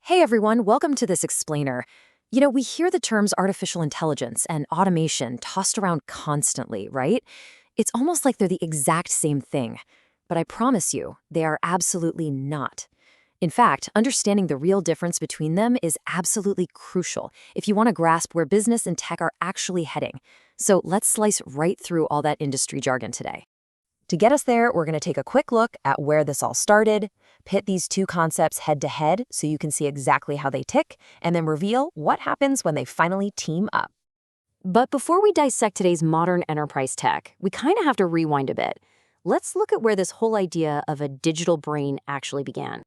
Hey everyone, welcome to this explainer. We hear the terms artificial intelligence and automation tossed around constantly, right? It's almost like they're the exact same thing. But I promise you, they are absolutely not. In fact, understanding the real difference between them is absolutely crucial if you want to grasp where business and tech are actually heading. So let's slice right through all that industry jargon today. To get us there, we're going to take a quick look at where this all started, pit these two concepts head to head so you can see exactly how they tick, and then reveal what happens when they finally team up. But before we dissect today's modern enterprise tech, we kind of have to rewind a bit. Let's look at where this whole idea of a digital brain actually began.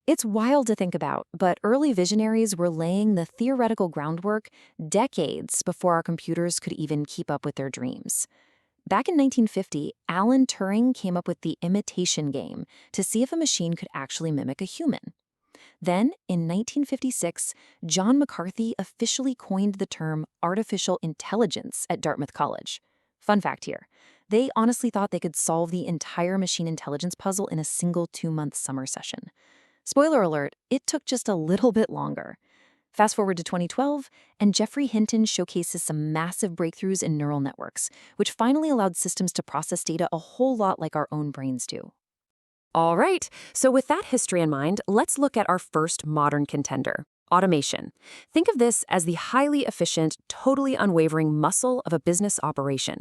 It's wild to think about, but early visionaries were laying the theoretical groundwork decades before our computers could even keep up with their dreams. Back in 1950, Alan Turing came up with the imitation game to see if a machine could actually mimic a human. Then, in 1956, John McCarthy officially coined the term artificial intelligence at Dartmouth College. Fun fact here, they honestly thought they could solve the entire machine intelligence puzzle in a single 2-month summer session. Spoiler alert, it took just a little bit longer. Fast forward to 2012, and Geoffrey Hinton showcases some massive breakthroughs in neural networks, which finally allowed systems to process data a whole lot like our own brains do. All right, so with that history in mind, let's look at our first modern contender, automation. Think of this as the highly efficient, totally unwavering muscle of a business operation.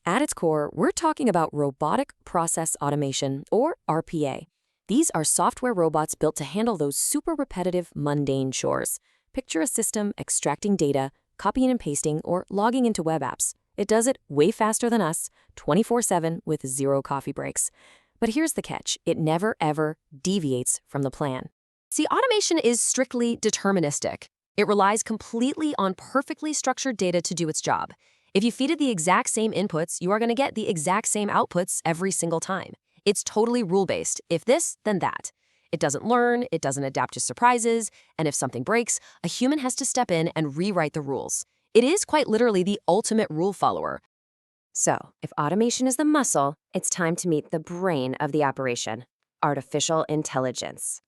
At its core, we're talking about robotic process automation, or RPA. These are software robots built to handle those super repetitive, mundane chores. Picture a system extracting data, copying and pasting, or logging into web apps. It does it way faster than us, 24/7 with zero coffee breaks. But here's the catch. It never, ever deviates from the plan. See, automation is strictly deterministic. It relies completely on perfectly structured data to do its job. If you feed it the exact same inputs, you are going to get the exact same outputs every single time. It's totally rule-based. If this, then that. It doesn't learn, it doesn't adapt to surprises, and if something breaks, a human has to step in and rewrite the rules. It is quite literally the ultimate rule follower. So, if automation is the muscle, it's time to meet the brain of the operation, artificial intelligence.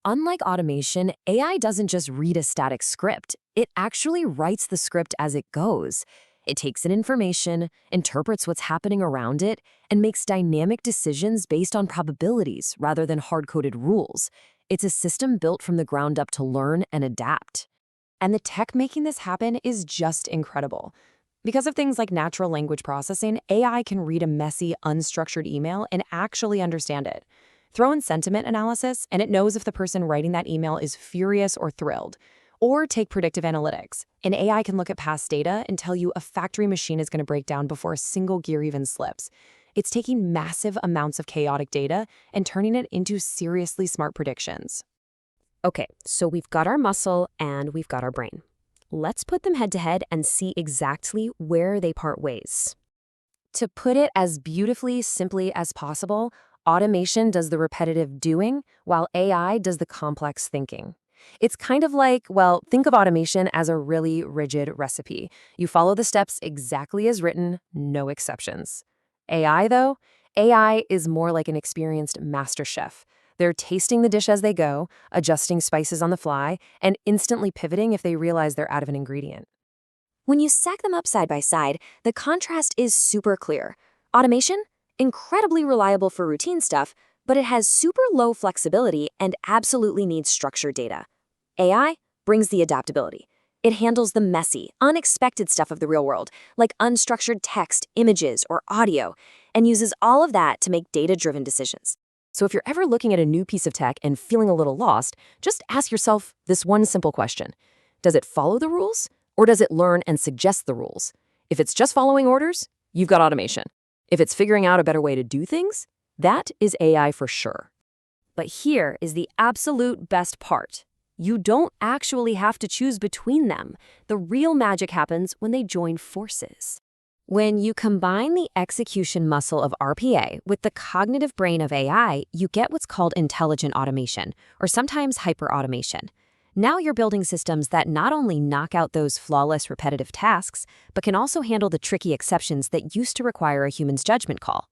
Unlike automation, AI doesn't just read a static script. It actually writes the script as it goes. It takes in information, interprets what's happening around it, and makes dynamic decisions based on probabilities rather than hard-coded rules. It's a system built from the ground up to learn and adapt. And the tech making this happen is just incredible. Because of things like natural language processing, AI can read a messy, unstructured email and actually understand it. Throw in sentiment analysis, and it knows if the person writing that email is furious or thrilled. Or take predictive analytics. An AI can look at past data and tell you a factory machine is going to break down before a single gear even slips. It's taking massive amounts of chaotic data and turning it into seriously smart predictions. Okay, so we've got our muscle and we've got our brain. Let's put them head to head and see exactly where they part ways. To put it as beautifully, simply as possible, automation does the repetitive doing, while AI does the complex thinking. It's kind of like, well, think of automation as a really rigid recipe. You follow the steps exactly as written, no exceptions. AI, though? AI is more like an experienced master chef. They're tasting the dish as they go, adjusting spices on the fly, and instantly pivoting if they realize they're out of an ingredient. When you stack them up side by side, the contrast is super clear. Automation? Incredibly reliable for routine stuff, but it has super low flexibility and absolutely needs structured data. AI brings the adaptability. It handles the messy, unexpected stuff of the real world, like unstructured text, images, or audio, and uses all of that to make data-driven decisions. So if you're ever looking at a new piece of tech and feeling a little lost, just ask yourself this one simple question. Does it follow the rules, or does it learn and suggest the rules? If it's just following orders, you've got automation. If it's figuring out a better way to do things, that is AI for sure. But here is the absolute best part. You don't actually have to choose between them. The real magic happens when they join forces. When you combine the execution muscle of RPA with the cognitive brain of AI, you get what's called intelligent automation, or sometimes hyperautomation. Now you're building systems that not only knock out those flawless repetitive tasks, but can also handle the tricky exceptions that used to require a human's judgment call.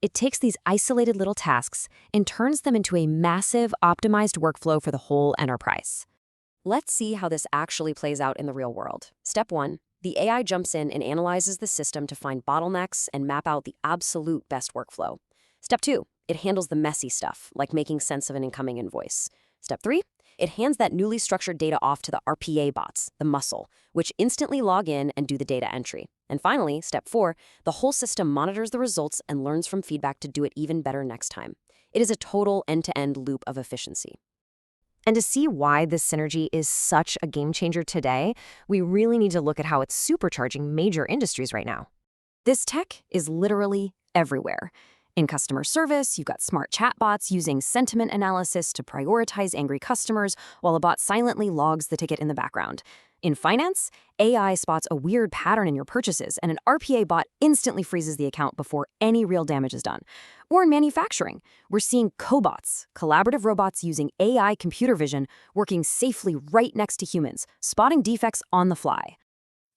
It takes these isolated little tasks and turns them into a massive, optimized workflow for the whole enterprise. Let's see how this actually plays out in the real world. Step 1. The AI jumps in and analyzes the system to find bottlenecks and map out the absolute best workflow. Step 2. It handles the messy stuff, like making sense of an incoming invoice. Step 3. It hands that newly structured data off to the RPA bots, the muscle, which instantly log in and do the data entry. And finally, Step 4, the whole system monitors the results and learns from feedback to do it even better next time. It is a total end-to-end loop of efficiency. And to see why this synergy is such a game changer today, we really need to look at how it's supercharging major industries right now. This tech is literally everywhere. In customer service, you've got smart chatbots using sentiment analysis to prioritize angry customers, while a bot silently logs the ticket in the background. In finance, AI spots a weird pattern in your purchases, and an RPA bot instantly freezes the account before any real damage is done. Or in manufacturing, we're seeing cobots, collaborative robots using AI computer vision, working safely right next to humans, spotting defects on the fly.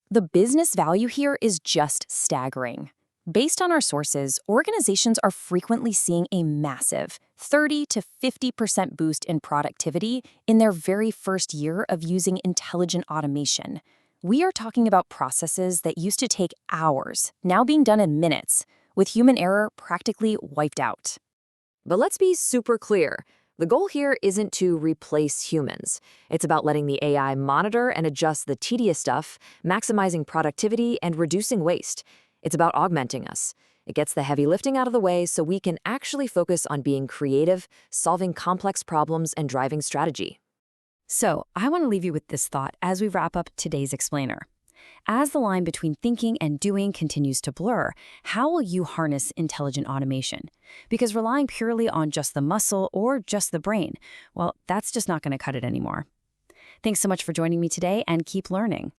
The business value here is just staggering. Based on our sources, organizations are frequently seeing a massive 30 to 50% boost in productivity in their very first year of using intelligent automation. We are talking about processes that used to take hours, now being done in minutes, with human error practically wiped out. But let's be super clear. The goal here isn't to replace humans. It's about letting the AI monitor and adjust the tedious stuff, maximizing productivity and reducing waste. It's about augmenting us. It gets the heavy lifting out of the way so we can actually focus on being creative, solving complex problems, and driving strategy. So, I want to leave you with this thought as we wrap up today's explainer. As the line between thinking and doing continues to blur, how will you harness intelligent automation? Because relying purely on just the muscle or just the brain, well, that's just not going to cut it anymore. Thanks so much for joining me today, and keep learning.